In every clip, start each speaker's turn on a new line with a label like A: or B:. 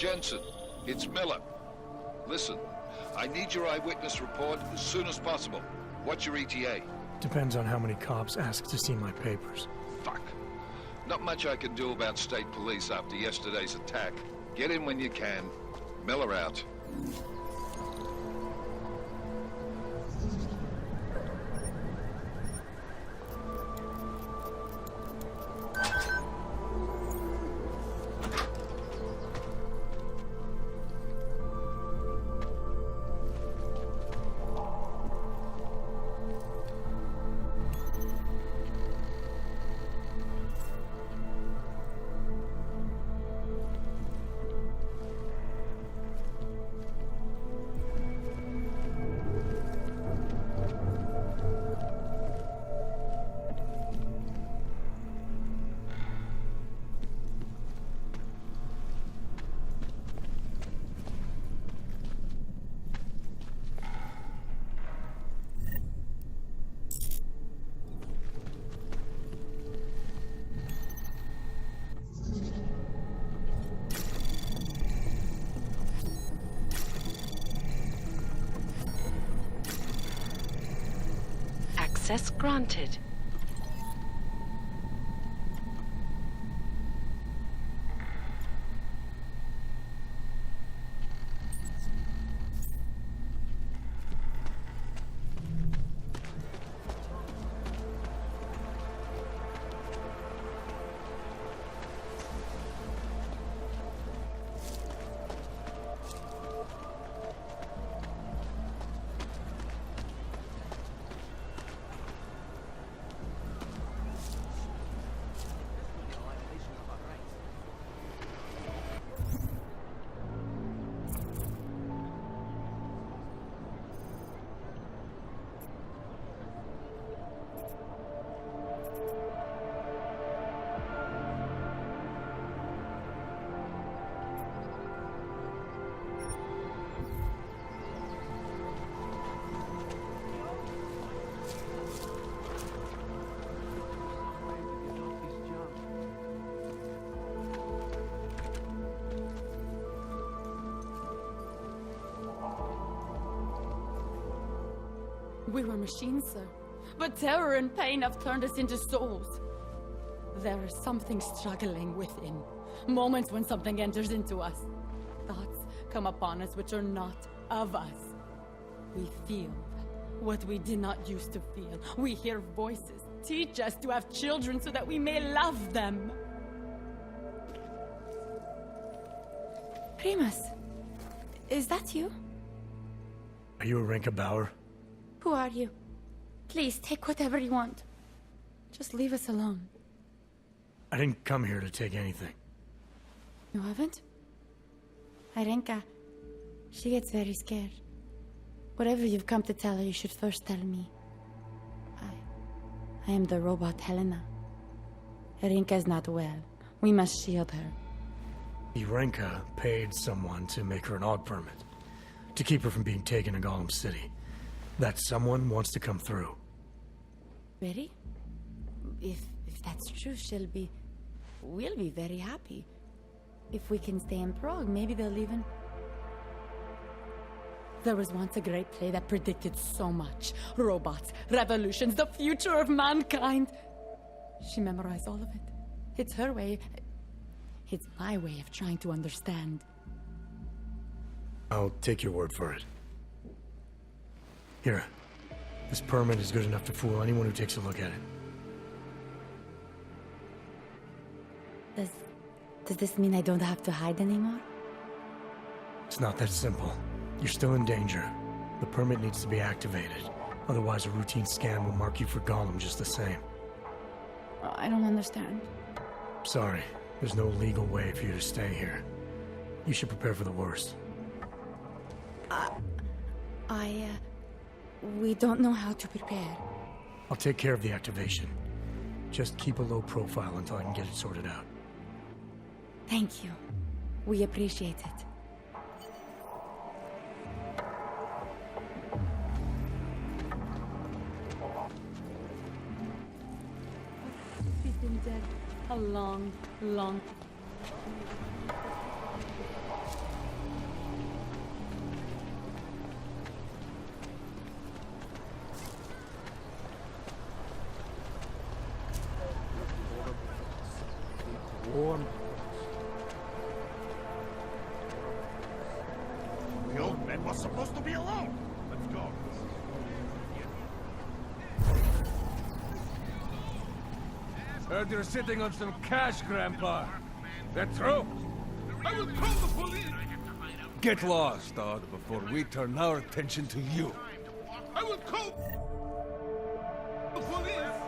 A: Jensen, it's Miller. Listen, I need your eyewitness report as soon as possible. What's your ETA?
B: Depends on how many cops ask to see my papers.
A: Fuck. Not much I can do about state police after yesterday's attack. Get in when you can. Miller out.
C: Access granted.
D: We were machines, sir. But terror and pain have turned us into souls. There is something struggling within. Moments when something enters into us. Thoughts come upon us which are not of us. We feel what we did not used to feel. We hear voices. Teach us to have children so that we may love them. Primus, is that you?
B: Are you a Rinka Bauer?
D: Who are you? Please, take whatever you want. Just leave us alone.
B: I didn't come here to take anything.
D: You haven't? Irenka, she gets very scared. Whatever you've come to tell her, you should first tell me. I am the robot Helena. Irenka is not well. We must shield her.
B: Irenka paid someone to make her an aug permit. To keep her from being taken to Golem City. That someone wants to come through.
D: Really? If that's true, we'll be very happy. If we can stay in Prague, maybe they'll even... There was once a great play that predicted so much. Robots, revolutions, the future of mankind. She memorized all of it. It's her way. It's my way of trying to understand.
B: I'll take your word for it. Here. This permit is good enough to fool anyone who takes a look at
D: it. Does this mean I don't have to hide anymore?
B: It's not that simple. You're still in danger. The permit needs to be activated. Otherwise, a routine scan will mark you for Golem just the same.
D: I don't understand.
B: Sorry. There's no legal way for you to stay here. You should prepare for the worst.
D: We don't know how to prepare.
B: I'll take care of the activation. Just keep a low profile until I can get it sorted out.
D: Thank you. We appreciate it. He's been dead a long, long...
E: Warm.
F: The old man was supposed to be alone. Let's go.
E: Heard you're sitting on some cash, Grandpa. That true?
F: I will call the police.
E: Get lost, dog, before we turn our attention to you.
F: I will call the police.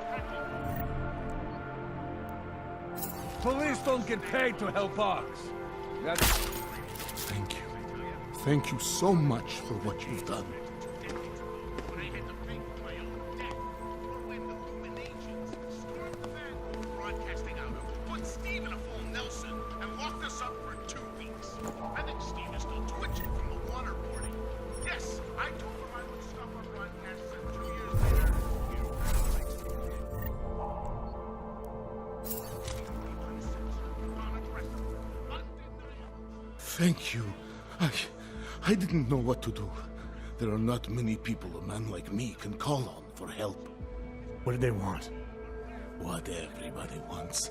E: Police don't get paid to help us. That's...
G: Thank you. Thank you so much for what you've done.
F: When I had to pay for my own debt, when the augmentations stormed the van we were broadcasting out of, put Steve in a full Nelson, and locked us up for 2 weeks. I think Steve is still twitching from the waterboarding. Yes, I told him I would stop our broadcasts, and 2 years later,
G: Thank you. I didn't know what to do. There are not many people a man like me can call on for help.
B: What did they want?
G: What everybody wants.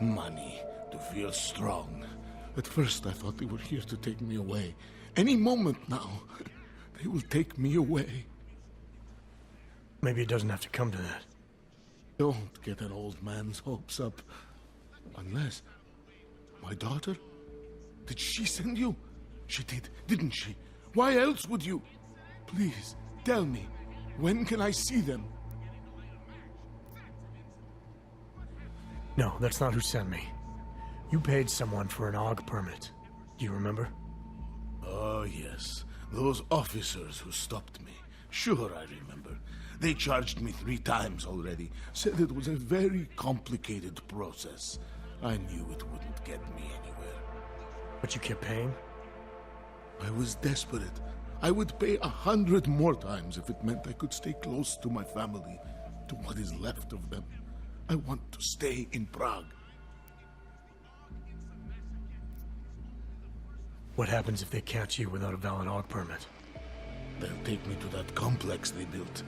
G: Money, to feel strong. At first I thought they were here to take me away. Any moment now, they will take me away.
B: Maybe it doesn't have to come to that.
G: Don't get an old man's hopes up. Unless... My daughter? Did she send you? She did, didn't she? Why else would you? Please, tell me. When can I see them?
B: No, that's not who sent me. You paid someone for an AUG permit. Do you remember?
G: Oh, yes. Those officers who stopped me. Sure, I remember. They charged me 3 times already. Said it was a very complicated process. I knew it wouldn't get me anywhere.
B: But you kept paying?
G: I was desperate. I would pay 100 more times if it meant I could stay close to my family, to what is left of them. I want to stay in Prague.
B: What happens if they catch you without a valid AUG permit?
G: They'll take me to that complex they built.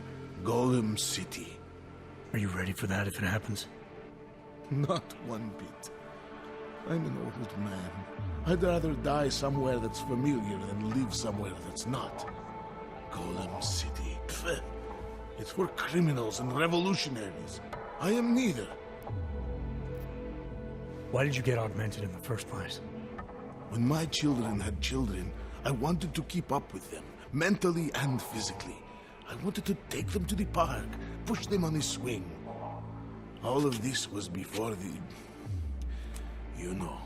G: Golem City.
B: Are you ready for that if it happens?
G: Not one bit. I'm an old man. I'd rather die somewhere that's familiar than live somewhere that's not. Golem City. Pfft. It's for criminals and revolutionaries. I am neither.
B: Why did you get augmented in the first place?
G: When my children had children, I wanted to keep up with them, mentally and physically. I wanted to take them to the park, push them on a swing. All of this was before the... You know.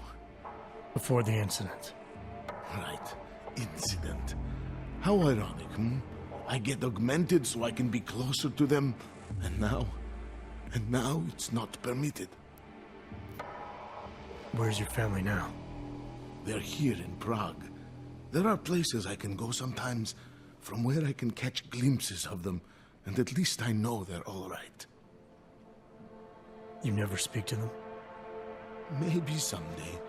B: Before the incident.
G: Right. Incident. How ironic, hmm? I get augmented so I can be closer to them, and now it's not permitted.
B: Where's your family now?
G: They're here in Prague. There are places I can go sometimes, from where I can catch glimpses of them, and at least I know they're all right.
B: You never speak to them?
G: Maybe someday.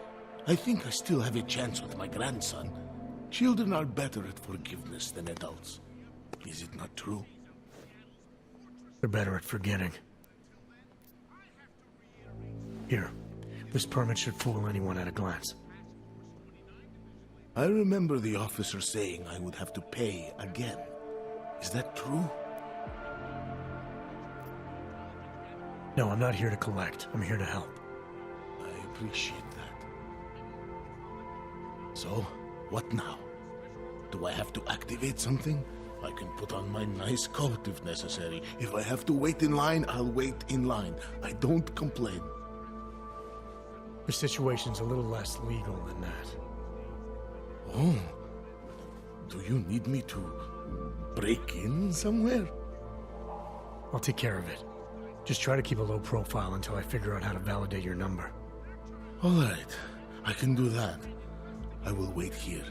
G: I think I still have a chance with my grandson. Children are better at forgiveness than adults. Is it not true?
B: They're better at forgetting. Here, this permit should fool anyone at a glance.
G: I remember the officer saying I would have to pay again. Is that true?
B: No, I'm not here to collect. I'm here to help.
G: I appreciate that. So, what now? Do I have to activate something? I can put on my nice coat if necessary. If I have to wait in line, I'll wait in line. I don't complain.
B: The situation's a little less legal than that.
G: Oh. Do you need me to break in somewhere?
B: I'll take care of it. Just try to keep a low profile until I figure out how to validate your number.
G: All right. I can do that. I will wait here.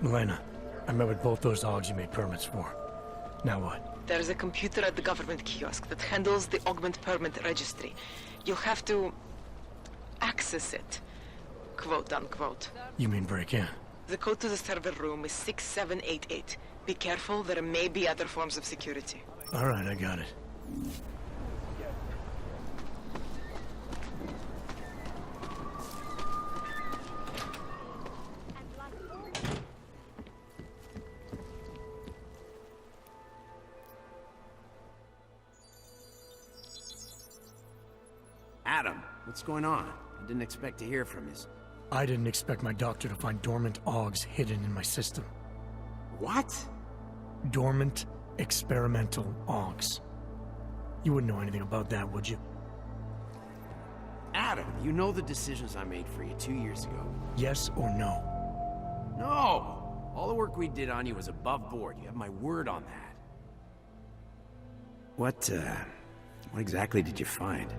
B: Milena, I met with both those AUGs you made permits for. Now what?
H: There's a computer at the government kiosk that handles the augment permit registry. You'll have to access it, quote unquote.
B: You mean break in?
H: The code to the server room is 6788. Be careful, there may be other forms of security.
B: All right, I got it.
I: Adam, what's going on? I didn't expect to hear from you.
B: I didn't expect my doctor to find dormant augs hidden in my system.
I: What?
B: Dormant experimental augs. You wouldn't know anything about that, would you?
I: Adam, you know the decisions I made for you 2 years ago.
B: Yes or no?
I: No! All the work we did on you was above board. You have my word on that. What exactly did you find?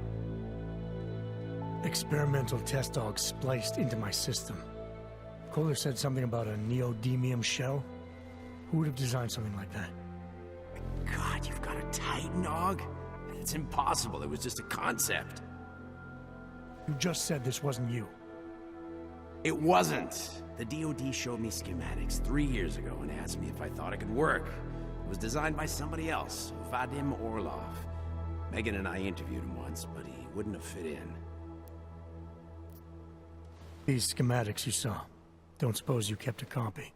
B: Experimental test augs spliced into my system. Kohler said something about a neodymium shell. Who would have designed something like that?
I: God, you've got a Titan aug? It's impossible. It was just a concept.
B: You just said this wasn't you.
I: It wasn't. The DoD showed me schematics 3 years ago and asked me if I thought it could work. It was designed by somebody else, Vadim Orlov. Megan and I interviewed him once, but he wouldn't have fit in.
B: These schematics you saw, don't suppose you kept a copy?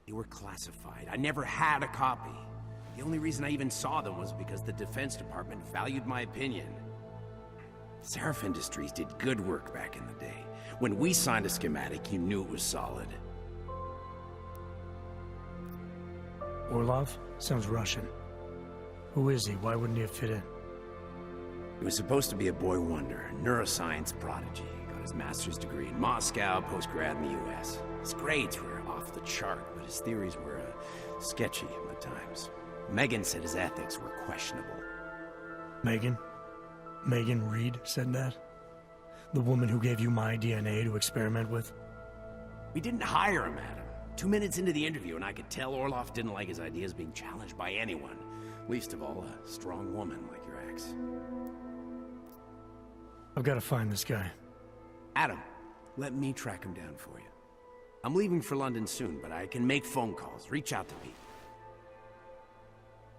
I: They were classified. I never had a copy. The only reason I even saw them was because the Defense Department valued my opinion. Seraph Industries did good work back in the day. When we signed a schematic, you knew it was solid.
B: Orlov? Sounds Russian. Who is he? Why wouldn't he have fit in?
I: He was supposed to be a boy wonder, a neuroscience prodigy. Got his master's degree in Moscow, post-grad in the US. His grades were off the chart, but his theories were sketchy at times. Megan said his ethics were questionable.
B: Megan? Megan Reed said that? The woman who gave you my DNA to experiment with?
I: We didn't hire him, Adam. 2 minutes into the interview, and I could tell Orlov didn't like his ideas being challenged by anyone. Least of all, a strong woman like your ex.
B: I've got to find this guy.
I: Adam, let me track him down for you. I'm leaving for London soon, but I can make phone calls, reach out to people.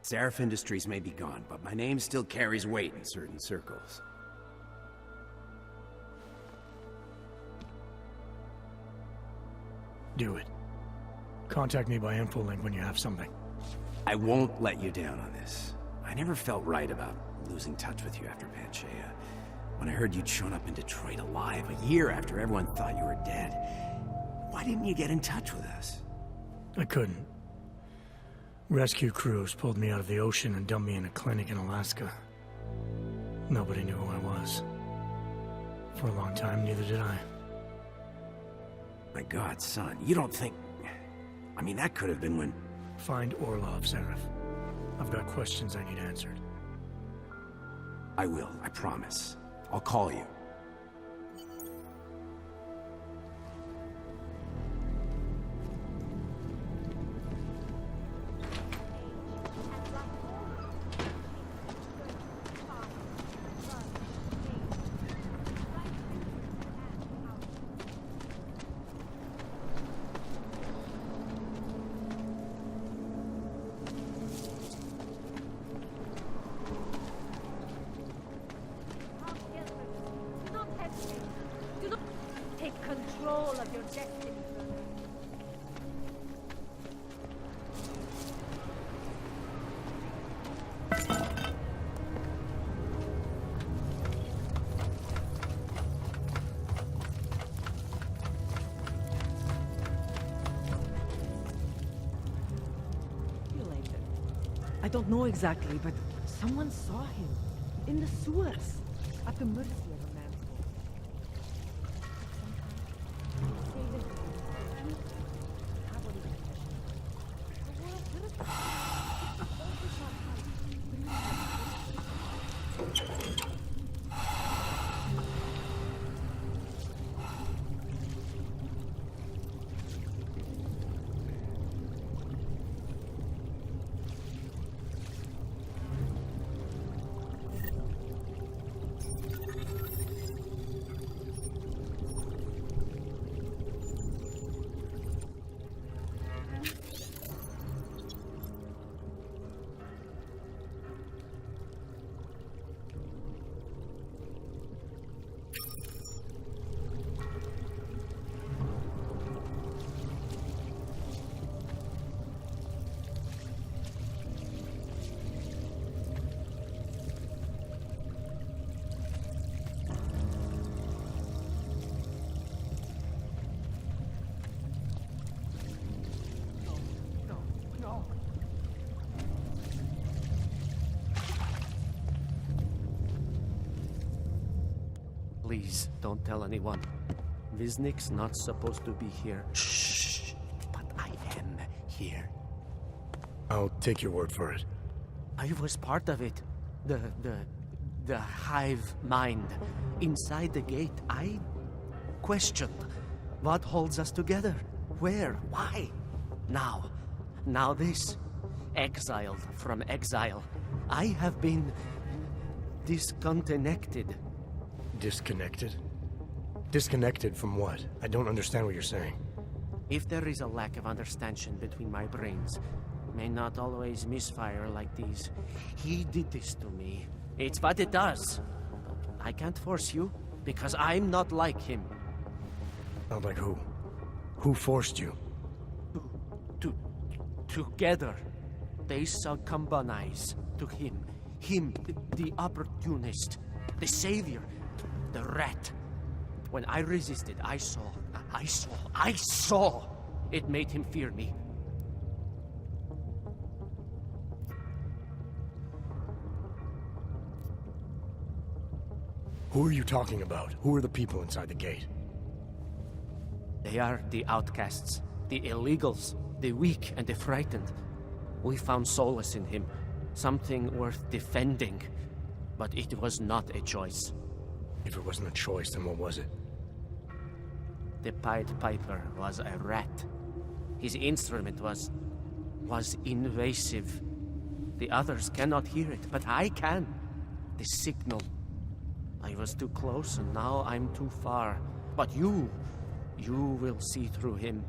I: Seraph Industries may be gone, but my name still carries weight in certain circles.
B: Do it. Contact me by InfoLink when you have something.
I: I won't let you down on this. I never felt right about losing touch with you after Panchaea. When I heard you'd shown up in Detroit alive a year after everyone thought you were dead, why didn't you get in touch with us?
B: I couldn't. Rescue crews pulled me out of the ocean and dumped me in a clinic in Alaska. Nobody knew who I was. For a long time, neither did I.
I: My God, son, you don't think... I mean, that could have been when...
B: Find Orlov, Seraph. I've got questions I need answered.
I: I will, I promise. I'll call you.
J: I don't know exactly, but someone saw him in the sewers at the mercy of a man.
K: Please, don't tell anyone. Viznik's not supposed to be here. Shh! But I am here.
B: I'll take your word for it.
K: I was part of it. The hive mind. Inside the gate, I questioned what holds us together. Where? Why? Now this. Exiled from exile. I have been disconnected.
B: Disconnected? Disconnected from what? I don't understand what you're saying.
K: If there is a lack of understanding between my brains, may not always misfire like these. He did this to me. It's what it does. I can't force you, because I'm not like him.
B: Not like who? Who forced you?
K: Together, they succumbanize to him. Him, the opportunist, the savior, the rat. When I resisted, I saw. It made him fear me.
B: Who are you talking about? Who are the people inside the gate?
K: They are the outcasts, the illegals, the weak and the frightened. We found solace in him, something worth defending. But it was not a choice.
B: If it wasn't a choice, then what was it?
K: The Pied Piper was a rat. His instrument was invasive. The others cannot hear it, but I can. The signal. I was too close, and now I'm too far. But you will see through him.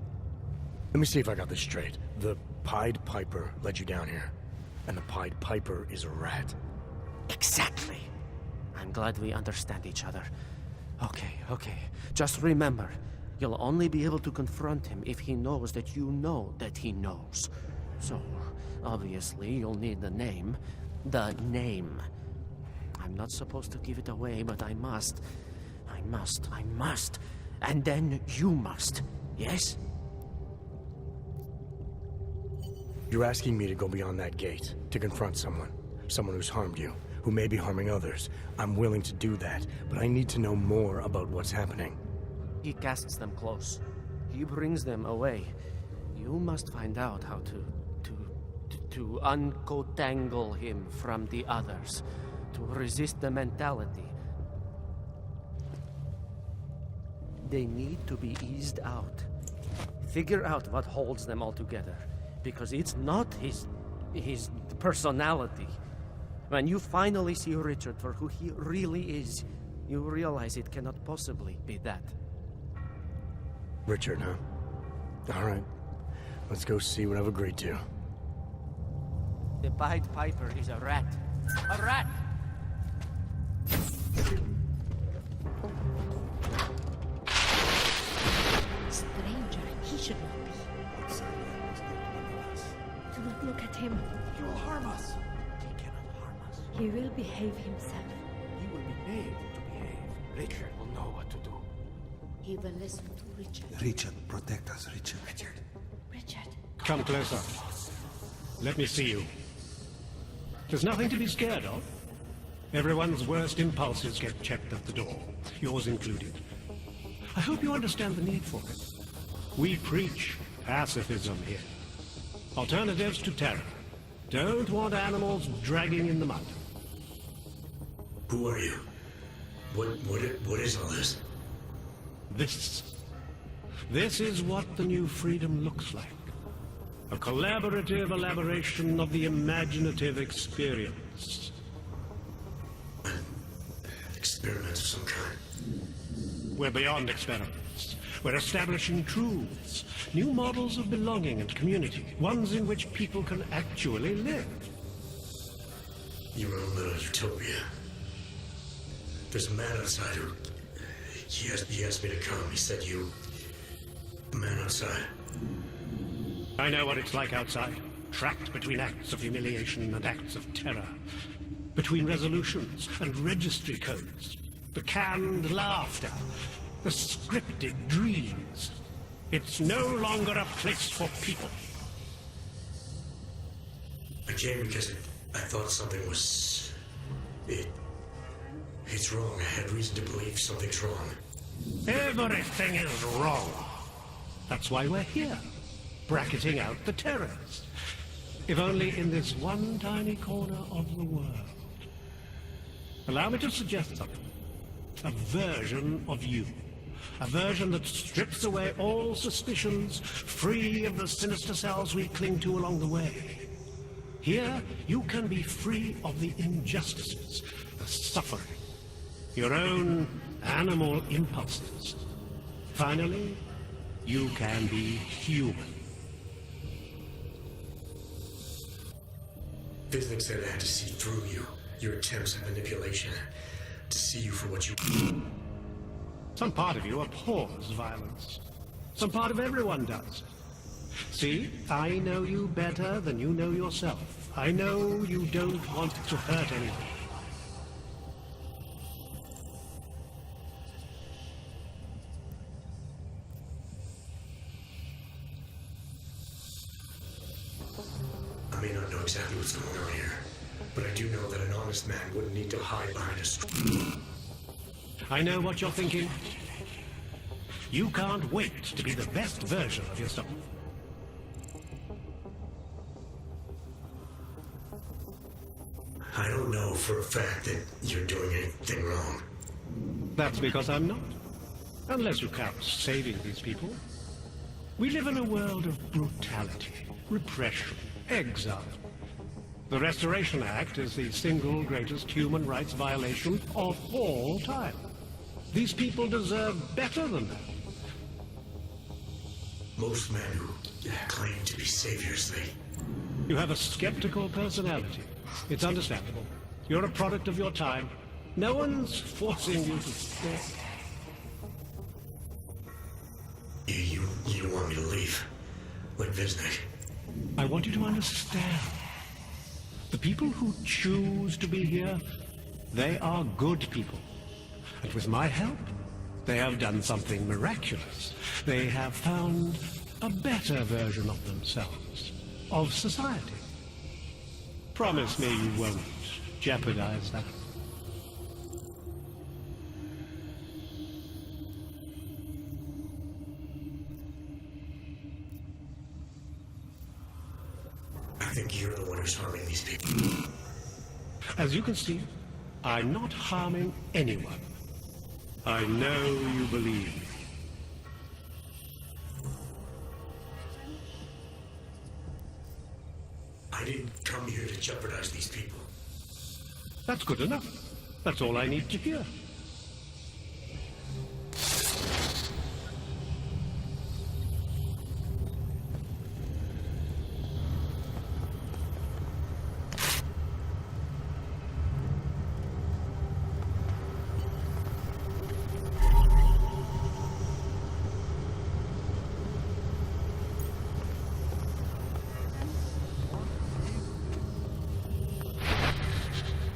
B: Let me see if I got this straight. The Pied Piper led you down here, and the Pied Piper is a rat.
K: Exactly. I'm glad we understand each other. Okay. Just remember, you'll only be able to confront him if he knows that you know that he knows. So, obviously, you'll need the name. The name. I'm not supposed to give it away, but I must. And then you must. Yes?
B: You're asking me to go beyond that gate, to confront someone who's harmed you, who may be harming others. I'm willing to do that, but I need to know more about what's happening.
K: He casts them close. He brings them away. You must find out how to uncotangle him from the others, to resist the mentality. They need to be eased out. Figure out what holds them all together, because it's not his personality. When you finally see Richard for who he really is, you realize it cannot possibly be that.
B: Richard, huh? All right. Let's go see what I've agreed to.
K: The Pied Piper is a rat. A rat!
L: Stranger, he should not be. Do not look at him.
I: He will harm us. He cannot harm us.
L: He will behave himself.
I: He will be made to behave. Richard will know what to do.
L: He will listen to Richard.
M: Richard, protect us, Richard.
L: Richard.
N: Come closer. Let me see you. There's nothing to be scared of. Everyone's worst impulses get checked at the door, yours included. I hope you understand the need for it. We preach pacifism here. Alternatives to terror. Don't want animals dragging in the mud.
B: Who are you? What is all this?
N: This is what the new freedom looks like. A collaborative elaboration of the imaginative experience.
B: An experiment of some kind.
N: We're beyond experiments. We're establishing truths, new models of belonging and community, ones in which people can actually live.
B: Your own little utopia. There's a man outside who... He asked me to come. He said you... The man outside.
N: I know what it's like outside. Trapped between acts of humiliation and acts of terror. Between resolutions and registry codes. The canned laughter. The scripted dreams. It's no longer a place for people.
B: I came because I thought something was... It It's wrong. I had reason to believe something's wrong.
N: Everything is wrong. That's why we're here, bracketing out the terrorists. If only in this one tiny corner of the world. Allow me to suggest something. A version of you. A version that strips away all suspicions, free of the sinister cells we cling to along the way. Here, you can be free of the injustices, the suffering, your own animal impulses. Finally, you can be human.
B: Visnick said I had to see through you, your attempts at manipulation, to see you for what you...
N: Some part of you abhors violence. Some part of everyone does. See, I know you better than you know yourself. I know you don't want to hurt anyone.
B: I may not know exactly what's going on here, but I do know that an honest man wouldn't need to hide behind a...
N: I know what you're thinking. You can't wait to be the best version of yourself.
B: I don't know for a fact that you're doing anything wrong.
N: That's because I'm not. Unless you count saving these people. We live in a world of brutality, repression, exile. The Restoration Act is the single greatest human rights violation of all time. These people deserve better than that.
B: Most men who claim to be saviors,
N: You have a skeptical personality. It's understandable. You're a product of your time. No one's forcing you to...
B: You want me to leave? Like Visnick?
N: I want you to understand. The people who choose to be here, they are good people. And with my help, they have done something miraculous. They have found a better version of themselves, of society. Promise me you won't jeopardize that.
B: I think you're the one who's harming these people.
N: As you can see, I'm not harming anyone. I know you believe me.
B: I didn't come here to jeopardize these people.
N: That's good enough. That's all I need to hear.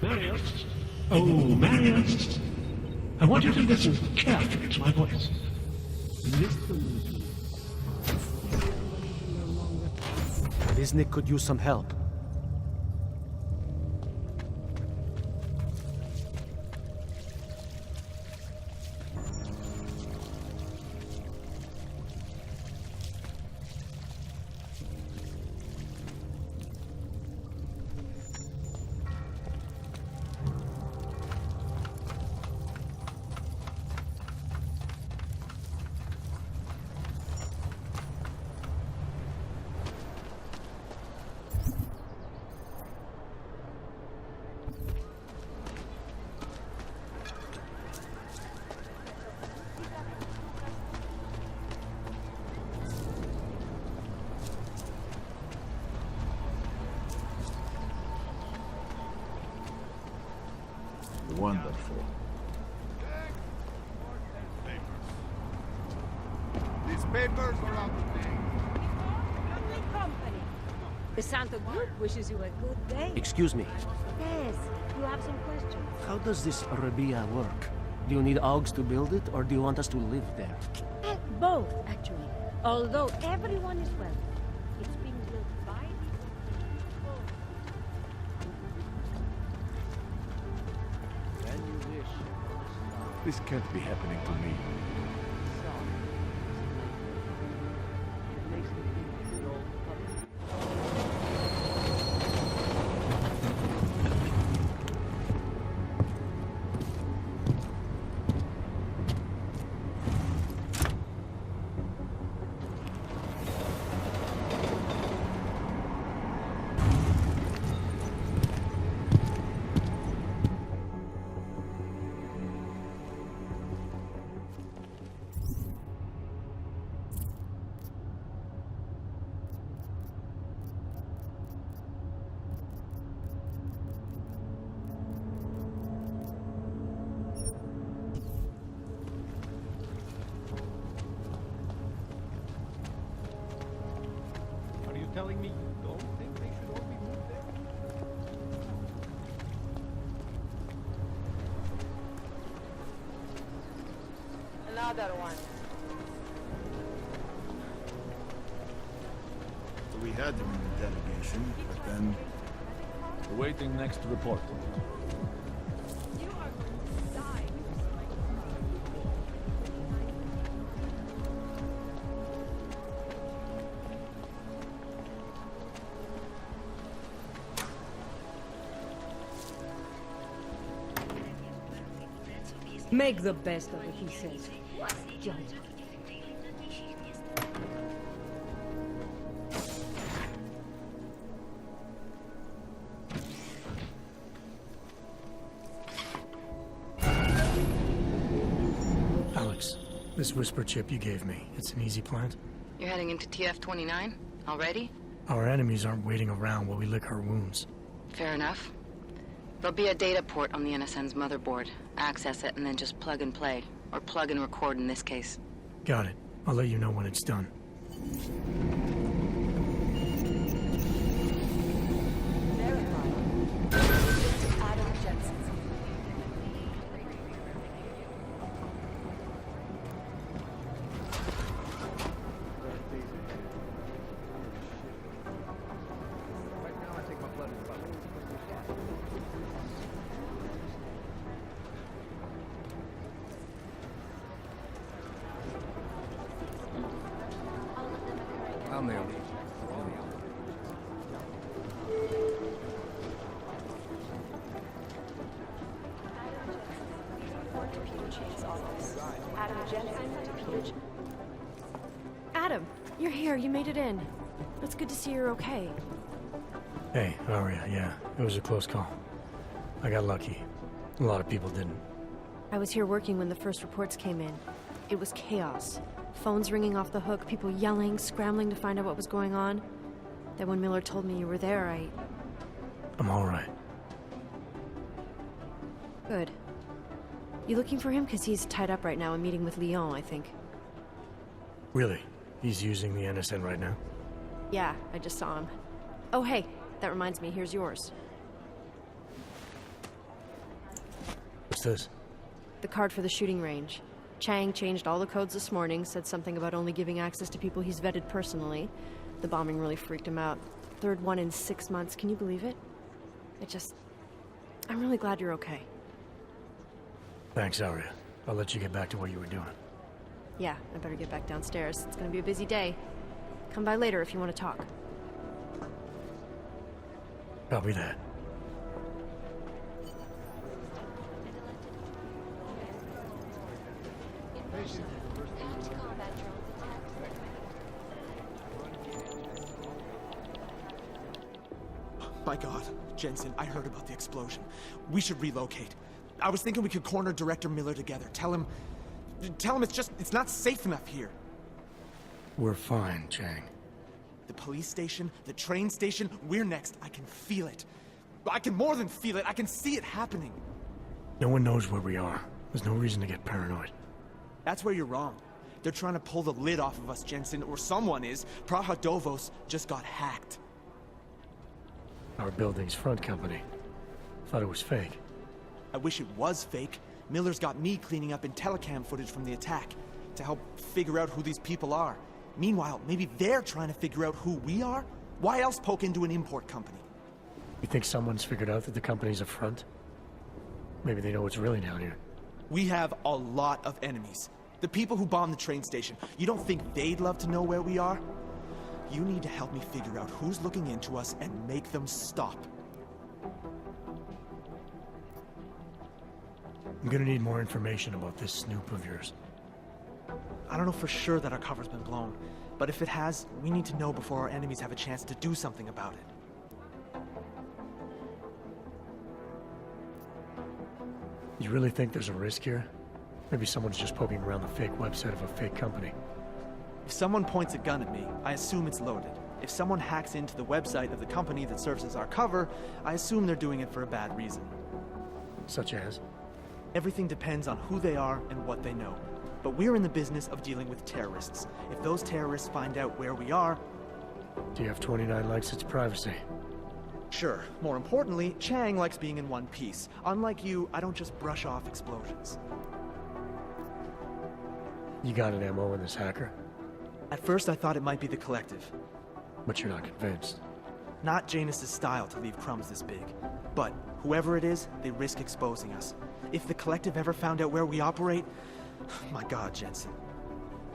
N: Marius? Oh, Marius! I want you to listen carefully to my voice. Listen.
K: Visnick could use some help.
O: Wonderful.
E: These papers are out of date.
P: Company. The Santa Group wishes you a good day.
K: Excuse me.
P: Yes, you have some questions.
K: How does this Arabia work? Do you need augs to build it, or do you want us to live there?
P: Both, actually. Although everyone is welcome. It's being built by
K: When you wish.
G: This can't be happening to me.
E: Are you telling me you don't think they should all be moved there?
H: Another one.
G: So we had them in interrogation, but then...
E: Waiting next report.
J: Make the best of it, he says. Judge.
B: Alex, this whisper chip you gave me, it's an easy plant?
H: You're heading into TF-29? Already?
B: Our enemies aren't waiting around while we lick our wounds.
H: Fair enough. There'll be a data port on the NSN's motherboard. Access it and then just plug and play. Or plug and record in this case.
B: Got it. I'll let you know when it's done.
L: Adam Jensen.
E: I'll nail it.
O: Adam, you're here. You made it in. It's good to see you're okay.
B: Hey, Aria, yeah, it was a close call. I got lucky. A lot of people didn't.
O: I was here working when the first reports came in. It was chaos. Phones ringing off the hook, people yelling, scrambling to find out what was going on. Then when Miller told me you were there,
B: I'm all right.
O: Good. You looking for him? Because he's tied up right now and meeting with Lyon, I think.
B: Really? He's using the NSN right now?
O: Yeah, I just saw him. Oh, hey, that reminds me, here's yours.
B: What's this?
O: The card for the shooting range. Chang changed all the codes this morning, said something about only giving access to people he's vetted personally. The bombing really freaked him out. Third one in 6 months, can you believe it? I'm really glad you're okay.
B: Thanks, Aria. I'll let you get back to what you were doing.
O: Yeah, I better get back downstairs. It's gonna be a busy day. Come by later if you want to talk.
B: Copy that.
Q: My God, Jensen, I heard about the explosion. We should relocate. I was thinking we could corner Director Miller together. Tell him it's not safe enough here.
B: We're fine, Chang.
Q: The police station, the train station, we're next. I can feel it. I can more than feel it. I can see it happening.
B: No one knows where we are. There's no reason to get paranoid.
Q: That's where you're wrong. They're trying to pull the lid off of us, Jensen, or someone is. Praha Dovos just got hacked.
B: Our building's front company. Thought it was fake.
Q: I wish it was fake. Miller's got me cleaning up IntelliCam footage from the attack to help figure out who these people are. Meanwhile, maybe they're trying to figure out who we are? Why else poke into an import company?
B: You think someone's figured out that the company's a front? Maybe they know what's really down here.
Q: We have a lot of enemies. The people who bombed the train station, you don't think they'd love to know where we are? You need to help me figure out who's looking into us and make them stop.
B: I'm gonna need more information about this snoop of yours.
Q: I don't know for sure that our cover's been blown, but if it has, we need to know before our enemies have a chance to do something about it.
B: You really think there's a risk here? Maybe someone's just poking around the fake website of a fake company.
Q: If someone points a gun at me, I assume it's loaded. If someone hacks into the website of the company that serves as our cover, I assume they're doing it for a bad reason.
B: Such as?
Q: Everything depends on who they are and what they know. But we're in the business of dealing with terrorists. If those terrorists find out where we are...
B: TF-29 likes its privacy.
Q: Sure. More importantly, Chang likes being in one piece. Unlike you, I don't just brush off explosions.
B: You got an MO in this hacker?
Q: At first I thought it might be the Collective.
B: But you're not convinced?
Q: Not Janus's style to leave crumbs this big. But whoever it is, they risk exposing us. If the Collective ever found out where we operate... My God, Jensen.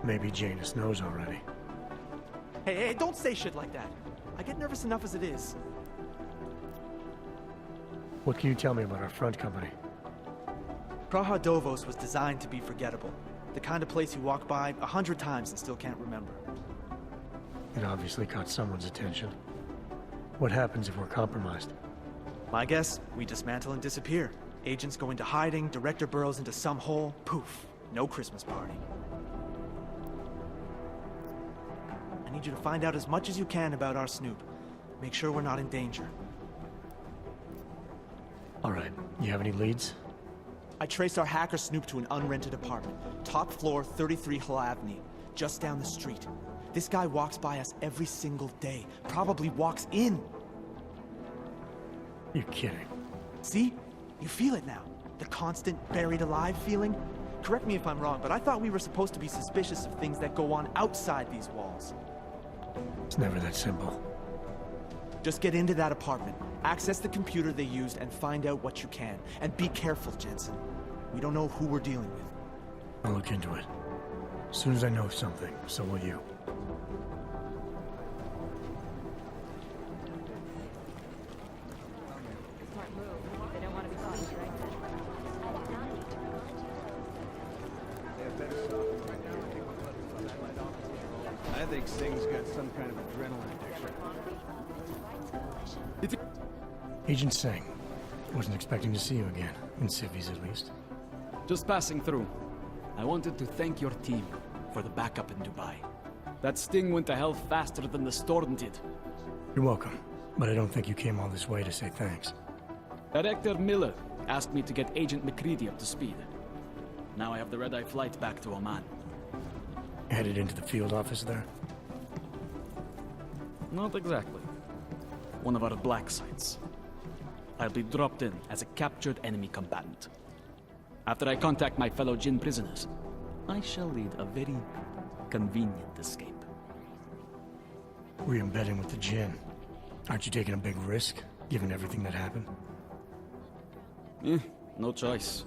B: Maybe Janus knows already.
Q: Hey, don't say shit like that. I get nervous enough as it is.
B: What can you tell me about our front company?
Q: Praha Dovos was designed to be forgettable. The kind of place you walk by 100 times and still can't remember.
B: It obviously caught someone's attention. What happens if we're compromised?
Q: My guess, we dismantle and disappear. Agents go into hiding, Director burrows into some hole, poof, no Christmas party. I need you to find out as much as you can about our snoop. Make sure we're not in danger.
B: All right, you have any leads?
Q: I traced our hacker snoop to an unrented apartment. Top floor, 33 Halavni, just down the street. This guy walks by us every single day. Probably walks in.
B: You're kidding.
Q: See? You feel it now. The constant buried alive feeling. Correct me if I'm wrong, but I thought we were supposed to be suspicious of things that go on outside these walls.
B: It's never that simple.
Q: Just get into that apartment, access the computer they used, and find out what you can. And be careful, Jensen. We don't know who we're dealing with.
B: I'll look into it. As soon as I know something, so will you.
R: I think Singh's got some kind of adrenaline addiction.
B: Agent Singh. Wasn't expecting to see you again. In civvies, at least.
S: Just passing through. I wanted to thank your team for the backup in Dubai. That sting went to hell faster than the storm did.
B: You're welcome. But I don't think you came all this way to say thanks.
S: Director Miller asked me to get Agent McCready up to speed. Now I have the red-eye flight back to Oman.
B: Headed into the field office there?
S: Not exactly. One of our black sites. I'll be dropped in as a captured enemy combatant. After I contact my fellow Jinn prisoners, I shall lead a very convenient escape.
B: Re-embedding with the Jinn. Aren't you taking a big risk, given everything that happened?
S: No choice.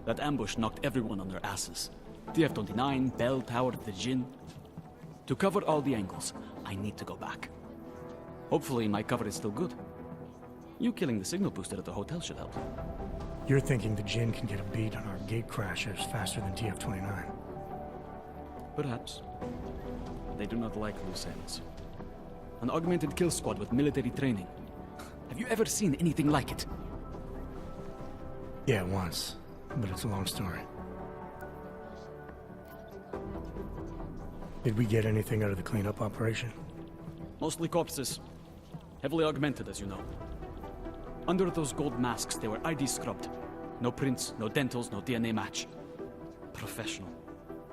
S: That ambush knocked everyone on their asses. TF-29, Bell Tower, the Jinn. To cover all the angles, I need to go back. Hopefully my cover is still good. You killing the signal booster at the hotel should help.
B: You're thinking the Jinn can get a beat on our gate crashers faster than TF-29.
S: Perhaps. They do not like loose ends. An augmented kill squad with military training. Have you ever seen anything like it?
B: Yeah, once. But it's a long story. Did we get anything out of the cleanup operation?
S: Mostly corpses. Heavily augmented, as you know. Under those gold masks, they were ID scrubbed. No prints, no dentals, no DNA match. Professional.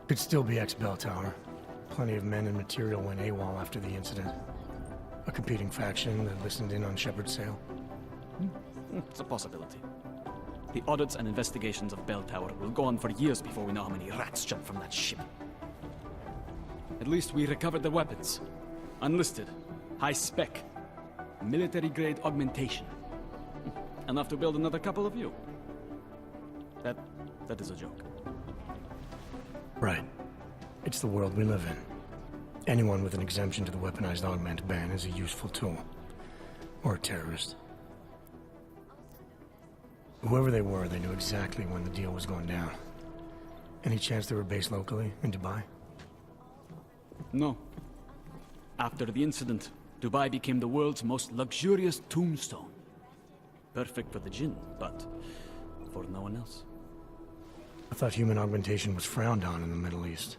B: Could still be ex-Bell Tower. Plenty of men and material went AWOL after the incident. A competing faction that listened in on Shepard's sale.
S: It's a possibility. The audits and investigations of Bell Tower will go on for years before we know how many rats jumped from that ship. At least we recovered their weapons. Unlisted. High spec. Military-grade augmentation. Enough to build another couple of you. That That is a joke.
B: Right. It's the world we live in. Anyone with an exemption to the weaponized augment ban is a useful tool. Or a terrorist. Whoever they were, they knew exactly when the deal was going down. Any chance they were based locally, in Dubai?
S: No. After the incident, Dubai became the world's most luxurious tombstone. Perfect for the Jinn, but for no one else.
B: I thought human augmentation was frowned on in the Middle East.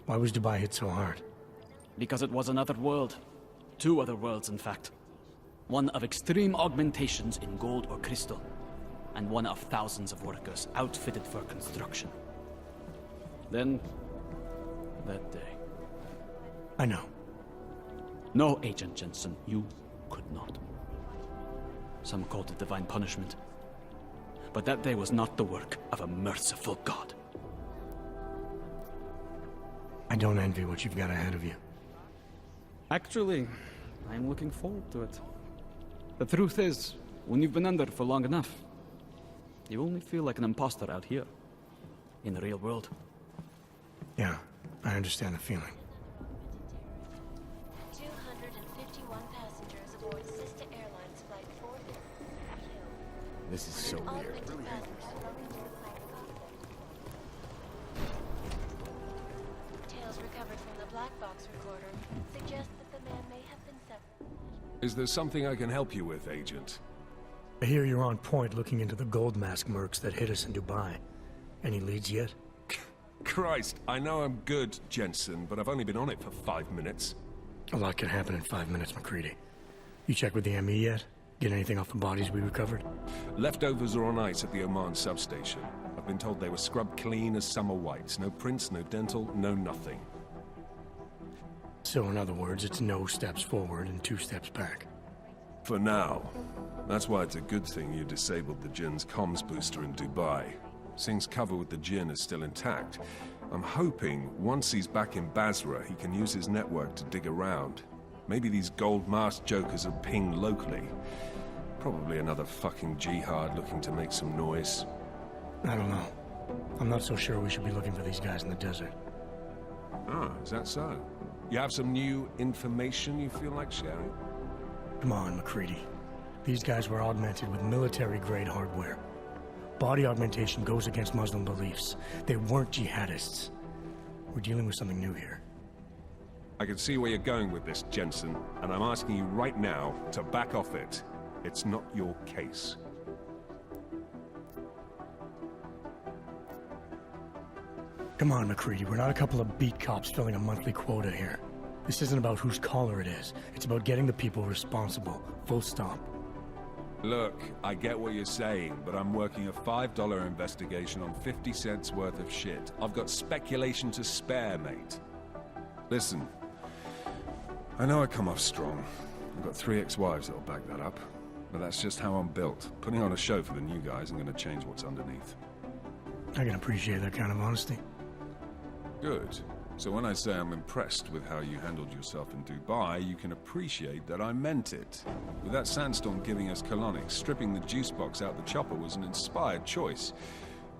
B: Why was Dubai hit so hard?
S: Because it was another world. Two other worlds, in fact. One of extreme augmentations in gold or crystal, and one of thousands of workers outfitted for construction. Then, that day.
B: I know.
S: No, Agent Jensen, you could not. Some called it divine punishment. But that day was not the work of a merciful God.
B: I don't envy what you've got ahead of you.
S: Actually, I'm looking forward to it. The truth is, when you've been under for long enough, you only feel like an imposter out here, in the real world.
B: Yeah, I understand the feeling.
T: 251 passengers aboard Sister Airlines Flight 4.
I: This is so weird.
T: Tales recovered from the black box recorder suggest that the man may have been separated.
E: Is there something I can help you with, Agent?
B: I hear you're on point looking into the gold mask mercs that hit us in Dubai. Any leads yet?
E: Christ, I know I'm good, Jensen, but I've only been on it for 5 minutes.
B: A lot can happen in 5 minutes, McCready. You checked with the ME yet? Get anything off the bodies we recovered?
E: Leftovers are on ice at the Oman substation. I've been told they were scrubbed clean as summer whites. No prints, no dental, no nothing.
B: So in other words, it's no steps forward and 2 steps back.
E: For now. That's why it's a good thing you disabled the Jinn's comms booster in Dubai. Singh's cover with the Jinn is still intact. I'm hoping once he's back in Basra, he can use his network to dig around. Maybe these gold masked jokers will ping locally. Probably another fucking jihad looking to make some noise.
B: I don't know. I'm not so sure we should be looking for these guys in the desert.
E: Ah, is that so? You have some new information you feel like sharing?
B: Come on, McCready. These guys were augmented with military-grade hardware. Body augmentation goes against Muslim beliefs. They weren't jihadists. We're dealing with something new here.
E: I can see where you're going with this, Jensen, and I'm asking you right now to back off it. It's not your case.
B: Come on, McCready. We're not a couple of beat cops filling a monthly quota here. This isn't about whose collar it is. It's about getting the people responsible. Full stop.
E: Look, I get what you're saying, but I'm working a $5 investigation on 50 cents worth of shit. I've got speculation to spare, mate. Listen, I know I come off strong. I've got 3 ex-wives that'll back that up. But that's just how I'm built. Putting on a show for the new guys isn't going to change what's underneath.
B: I can appreciate that kind of honesty.
E: Good. So when I say I'm impressed with how you handled yourself in Dubai, you can appreciate that I meant it. With that sandstorm giving us colonics, stripping the juice box out the chopper was an inspired choice.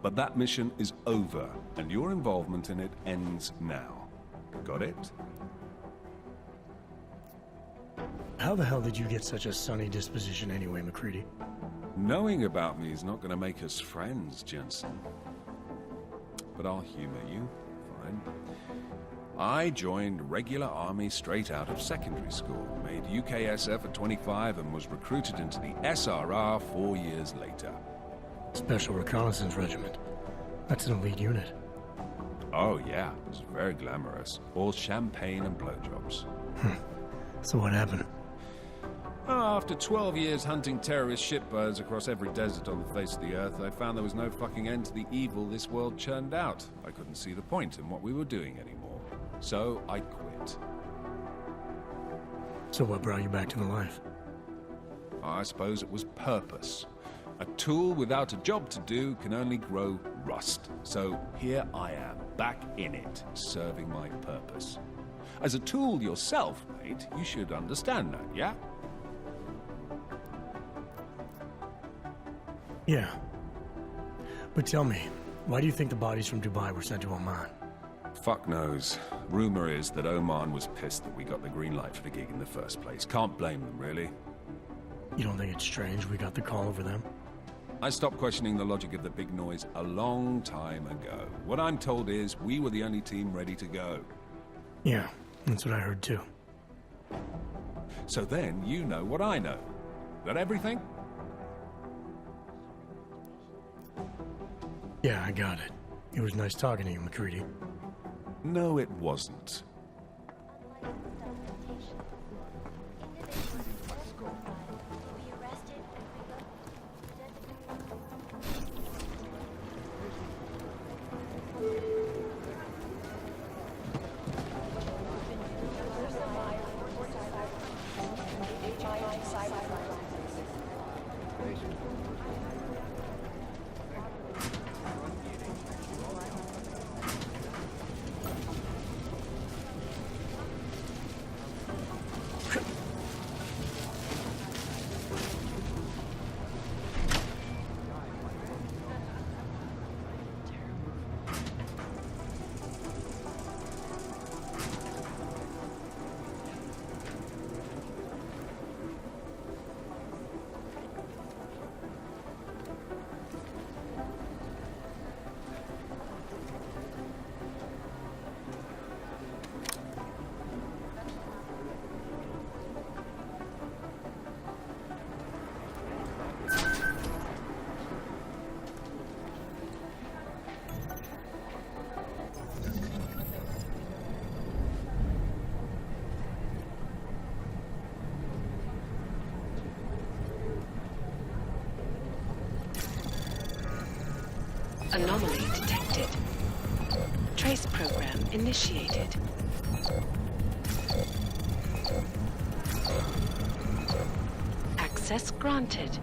E: But that mission is over, and your involvement in it ends now. Got it?
B: How the hell did you get such a sunny disposition anyway, McCready?
E: Knowing about me is not going to make us friends, Jensen. But I'll humor you. Fine. I joined regular army straight out of secondary school, made UKSF at 25 and was recruited into the SRR 4 years later.
B: Special Reconnaissance Regiment. That's an elite unit.
E: Oh yeah, it was very glamorous. All champagne and blowjobs.
B: So what happened?
E: After 12 years hunting terrorist shitbirds across every desert on the face of the earth, I found there was no fucking end to the evil this world churned out. I couldn't see the point in what we were doing anymore. So I quit.
B: So what brought you back to the life?
E: I suppose it was purpose. A tool without a job to do can only grow rust. So here I am, back in it, serving my purpose. As a tool yourself, mate, you should understand that, yeah?
B: Yeah. But tell me, Why do you think the bodies from Dubai were sent to Oman?
E: Fuck knows. Rumor is that Oman was pissed that we got the green light for the gig in the first place. Can't blame them, really.
B: You don't think it's strange we got the call over them?
E: I stopped questioning the logic of the big noise a long time ago. What I'm told is we were the only team ready to go.
B: Yeah, that's what I heard too.
E: So then you know what I know. That everything?
B: Yeah, I got it. It was nice talking to you, McCready.
E: No, it wasn't.
C: Anomaly detected. Trace program initiated. Access granted.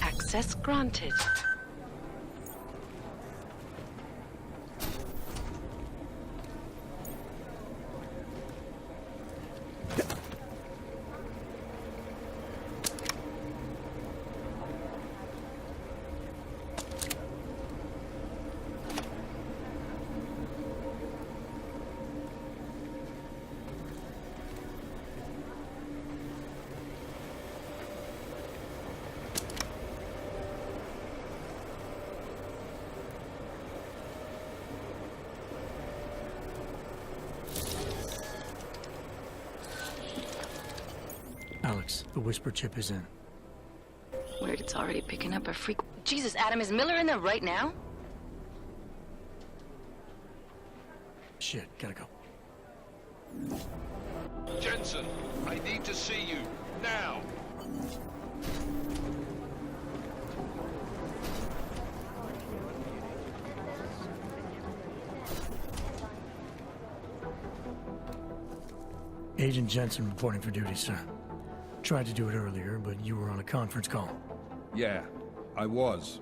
C: Access granted.
B: Alex, the whisper chip is in.
U: Weird, it's already picking up a freak. Jesus, Adam, is Miller in there right now?
B: Shit, gotta go.
A: Jensen, I need to see you, now!
B: Agent Jensen reporting for duty, sir. Tried to do it earlier, but you were on a conference call.
A: Yeah, I was.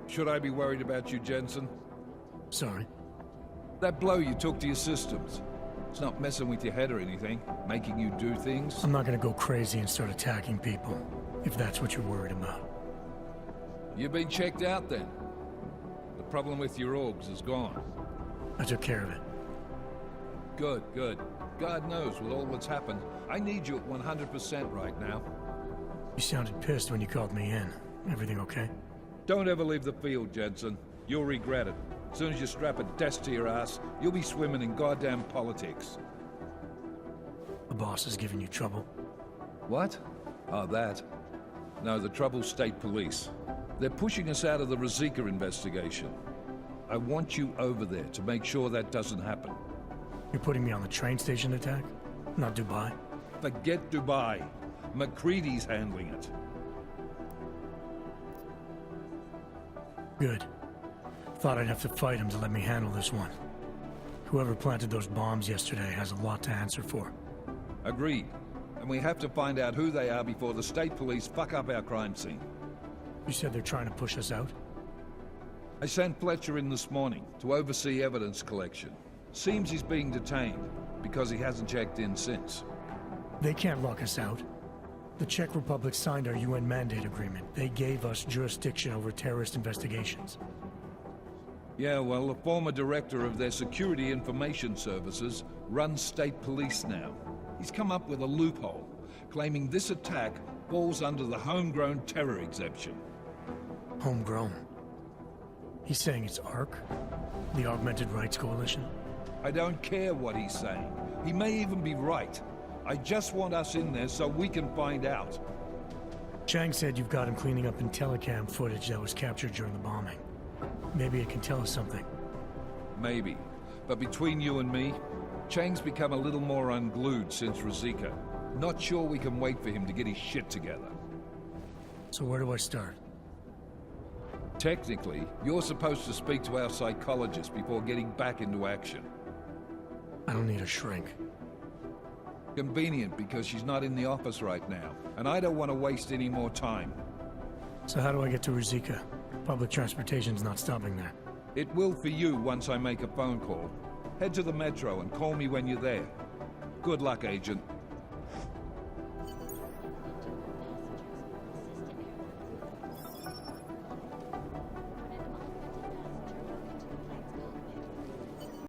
A: Should I be worried about you, Jensen?
B: Sorry.
A: That blow you took to your systems. It's not messing with your head or anything, making you do things.
B: I'm not gonna go crazy and start attacking people, if that's what you're worried about.
A: You've been checked out then. The problem with your orgs is gone.
B: I took care of it.
A: Good, good. God knows, with all that's happened, I need you at 100% right now.
B: You sounded pissed when you called me in. Everything okay?
A: Don't ever leave the field, Jensen. You'll regret it. As soon as you strap a desk to your ass, you'll be swimming in goddamn politics.
B: The boss is giving you trouble?
A: What? Oh, that. No, the trouble's state police. They're pushing us out of the Ruzicka investigation. I want you over there to make sure that doesn't happen.
B: You're putting me on the train station attack? Not Dubai?
A: Forget Dubai. McCready's handling it.
B: Good. Thought I'd have to fight him to let me handle this one. Whoever planted those bombs yesterday has a lot to answer for.
A: Agreed. And we have to find out who they are before the state police fuck up our crime scene.
B: You said they're trying to push us out?
A: I sent Fletcher in this morning to oversee evidence collection. Seems he's being detained, because he hasn't checked in since.
B: They can't lock us out. The Czech Republic signed our UN mandate agreement. They gave us jurisdiction over terrorist investigations.
A: Yeah, well, the former director of their security information services runs state police now. He's come up with a loophole, claiming this attack falls under the homegrown terror exemption.
B: Homegrown? He's saying it's ARC? The Augmented Rights Coalition?
A: I don't care what he's saying. He may even be right. I just want us in there so we can find out.
B: Chang said you've got him cleaning up telecam footage that was captured during the bombing. Maybe it can tell us something.
A: Maybe. But between you and me, Chang's become a little more unglued since Ruzicka. Not sure we can wait for him to get his shit together.
B: So where do I start?
A: Technically, you're supposed to speak to our psychologist before getting back into action.
B: I don't need a shrink.
A: Convenient, because she's not in the office right now, and I don't want to waste any more time.
B: So how do I get to Ruzicka? Public transportation's not stopping there.
A: It will for you once I make a phone call. Head to the metro and call me when you're there. Good luck, Agent.